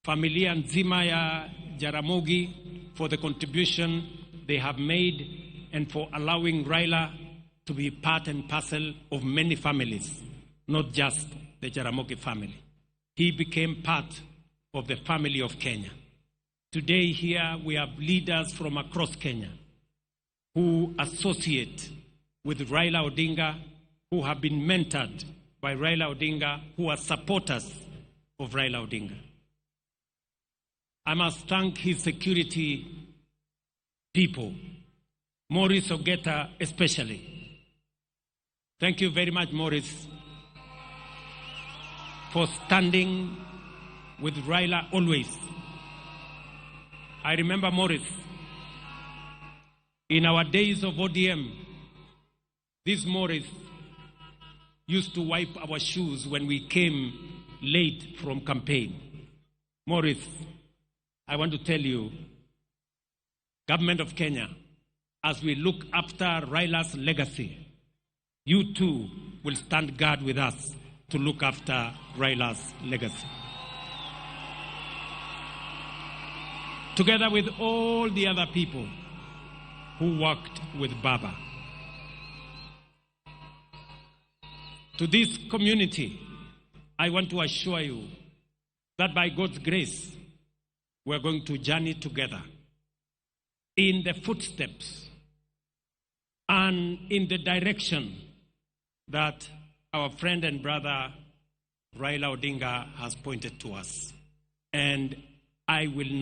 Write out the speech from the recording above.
familia nzima ya Ramogi for the contribution they have made and for allowing Raila to be part and parcel of many families, not just the Jaramogi family. He became part of the family of Kenya. Today here we have leaders from across Kenya who associate with Raila Odinga, who have been mentored by Raila Odinga, who are supporters of Raila Odinga. I must thank his security people, Maurice Ogeta especially. Thank you very much, Maurice, for standing with Raila always. I remember Maurice, in our days of ODM, this Maurice used to wipe our shoes when we came late from campaign. Maurice, I want to tell you, Government of Kenya, as we look after Raila's legacy, you too will stand guard with us to look after Raila's legacy. Together with all the other people who worked with Baba. To this community, I want to assure you that by God's grace, we're going to journey together in the footsteps and in the direction that our friend and brother Raila Odinga has pointed to us. And I will not